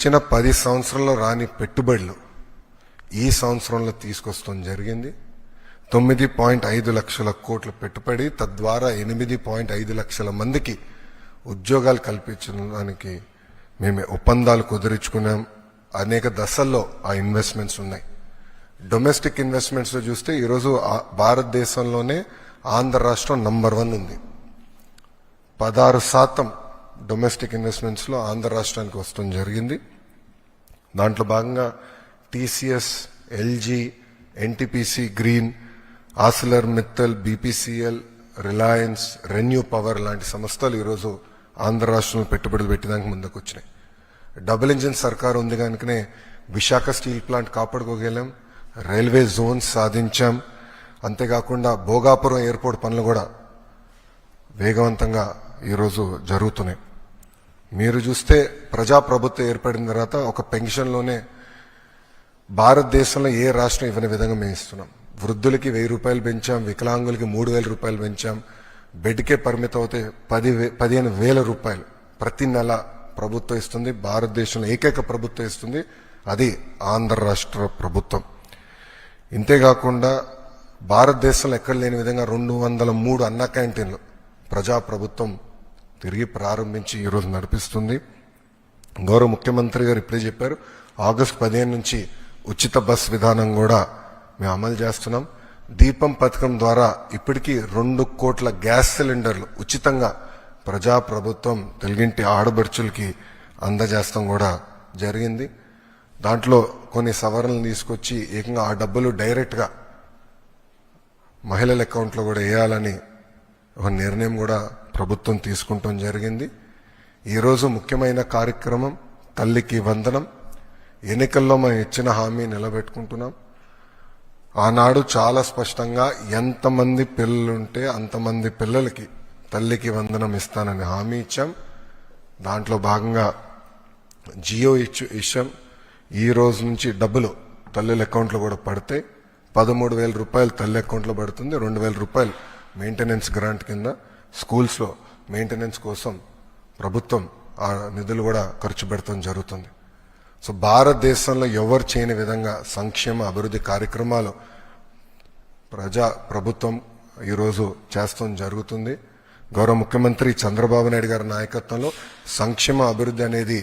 గడిచిన 10 సంవత్సరాల్లో రాని పెట్టుబడులు ఈ సంవత్సరంలో తీసుకొస్తాం జరిగింది. 9.5 లక్షల కోట్ల పెట్టుబడి, తద్వారా 8.5 లక్షల మందికి ఉద్యోగాలు కల్పించడానికి మేము ఒప్పందాలు కుదుర్చుకున్నాం. అనేక దశల్లో ఆ ఇన్వెస్ట్మెంట్స్ ఉన్నాయి. డొమెస్టిక్ ఇన్వెస్ట్మెంట్స్ లో చూస్తే ఈరోజు భారతదేశంలోనే ఆంధ్ర రాష్ట్రం నంబర్ 1 ఉంది. 16% డొమెస్టిక్ ఇన్వెస్ట్మెంట్స్ లో ఆంధ్ర రాష్ట్రానికి వస్తూ జరిగింది. దాంట్లో భాగంగా TCS, LG, NTPC green, Arcelor Mittal, BPCL, Reliance, renew power లాంటి సంస్థలు ఈరోజు ఆంధ్ర రాష్ట్రంలో పెట్టుబడులు పెట్టడానికి ముందుకు వచ్చినాయి. డబుల్ ఇంజిన్ సర్కార్ ఉంది కనుకనే విశాఖ స్టీల్ ప్లాంట్ కాపాడుకోగలం, రైల్వే జోన్స్ సాధించాం. అంతేకాకుండా భోగాపురం ఎయిర్పోర్ట్ పనులు కూడా వేగవంతంగా ఈరోజు జరుగుతున్నాయి. మీరు చూస్తే ప్రజాప్రభుత్వం ఏర్పడిన తర్వాత ఒక పెన్షన్లోనే భారతదేశంలో ఏ రాష్ట్రం ఇవ్వని విధంగా మేము ఇస్తున్నాం. వృద్ధులకి 1000 రూపాయలు పెంచాం, వికలాంగులకి 3000 రూపాయలు పెంచాం. బెడ్కే పరిమితం అవుతే 15,000 రూపాయలు ప్రతి నెల ప్రభుత్వం ఇస్తుంది. భారతదేశంలో ఏకైక ప్రభుత్వం ఇస్తుంది, అది ఆంధ్ర రాష్ట్ర ప్రభుత్వం. ఇంతేకాకుండా భారతదేశంలో ఎక్కడ లేని విధంగా 203 అన్న క్యాంటీన్లు ప్రజాప్రభుత్వం తిరిగి ప్రారంభించి ఈరోజు నడిపిస్తుంది. గౌరవ ముఖ్యమంత్రి గారు ఇప్పుడే చెప్పారు, ఆగస్టు 15 నుంచి ఉచిత బస్ విధానం కూడా మేము అమలు చేస్తున్నాం. దీపం పథకం ద్వారా ఇప్పటికీ 2 కోట్ల గ్యాస్ సిలిండర్లు ఉచితంగా ప్రజాప్రభుత్వం తెలుగింటి ఆడబడుచులకి అందజేస్తాం కూడా జరిగింది. దాంట్లో కొన్ని సవరణలు తీసుకొచ్చి ఏకంగా ఆ డబ్బులు డైరెక్ట్గా మహిళల అకౌంట్లో కూడా వేయాలని ఒక నిర్ణయం కూడా ప్రభుత్వం తీసుకుంటాం జరిగింది. ఈరోజు ముఖ్యమైన కార్యక్రమం తల్లికి వందనం. ఎన్నికల్లో మనం ఇచ్చిన హామీ నిలబెట్టుకుంటున్నాం. ఆనాడు చాలా స్పష్టంగా ఎంతమంది పిల్లలుంటే అంతమంది పిల్లలకి తల్లికి వందనం ఇస్తానని హామీ ఇచ్చాం. దాంట్లో భాగంగా జియో ఇచ్చాం. ఈ రోజు నుంచి డబ్బులు తల్లుల అకౌంట్లో కూడా పడతాయి. 13,000 రూపాయలు తల్లి అకౌంట్లో పడుతుంది. 2,000 రూపాయలు మెయింటెనెన్స్ గ్రాంట్ కింద స్కూల్స్ లో మెయింటెనెన్స్ కోసం ప్రభుత్వం ఆ నిధులు కూడా ఖర్చు పెడతాం జరుగుతుంది. సో భారతదేశంలో ఎవరు చేయని విధంగా సంక్షేమ అభివృద్ధి కార్యక్రమాలు ప్రభుత్వం ఈరోజు చేస్తాం జరుగుతుంది. గౌరవ ముఖ్యమంత్రి చంద్రబాబు నాయుడు గారి నాయకత్వంలో సంక్షేమ అభివృద్ధి అనేది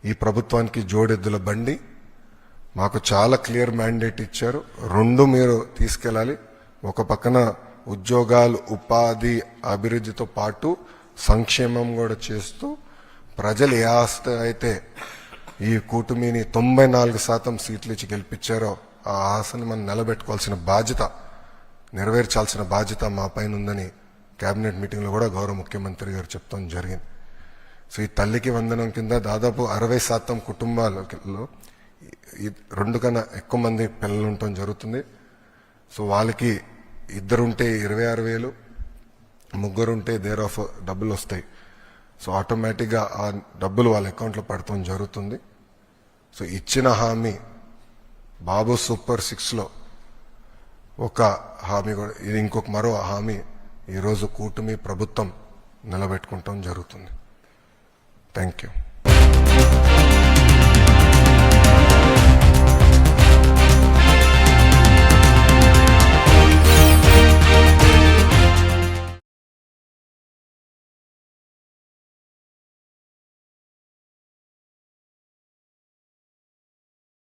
ఈ ప్రభుత్వానికి జోడెద్దుల బండి. మాకు చాలా క్లియర్ మ్యాండేట్ ఇచ్చారు. 2 మీరు తీసుకెళ్ళాలి. ఒక పక్కన ఉద్యోగాలు, ఉపాధి, అభివృద్ధితో పాటు సంక్షేమం కూడా చేస్తూ ప్రజలు ఏ ఆస్తి అయితే ఈ కూటమిని 94% సీట్లు ఇచ్చి గెలిపించారో ఆ ఆశని మనం నిలబెట్టుకోవాల్సిన బాధ్యత, నెరవేర్చాల్సిన బాధ్యత మా పైన ఉందని కేబినెట్ మీటింగ్లో కూడా గౌరవ ముఖ్యమంత్రి గారు చెప్తాం జరిగింది. సో ఈ తల్లికి వందనం కింద దాదాపు 60% కుటుంబాలలో 2 కన్నా ఎక్కువ మంది పిల్లలు ఉండటం జరుగుతుంది. సో వాళ్ళకి 2 ఉంటే 26,000, 3 ఉంటే దేర్ ఆఫ్ డబ్బులు వస్తాయి. సో ఆటోమేటిక్గా ఆ డబ్బులు వాళ్ళ అకౌంట్లో పడటం జరుగుతుంది. సో ఇచ్చిన హామీ బాబు సూపర్ 6లో ఒక హామీ కూడా, ఇది ఇంకొక మరో హామీ ఈరోజు కూటమి ప్రభుత్వం నిలబెట్టుకుంటాం జరుగుతుంది. Thank you.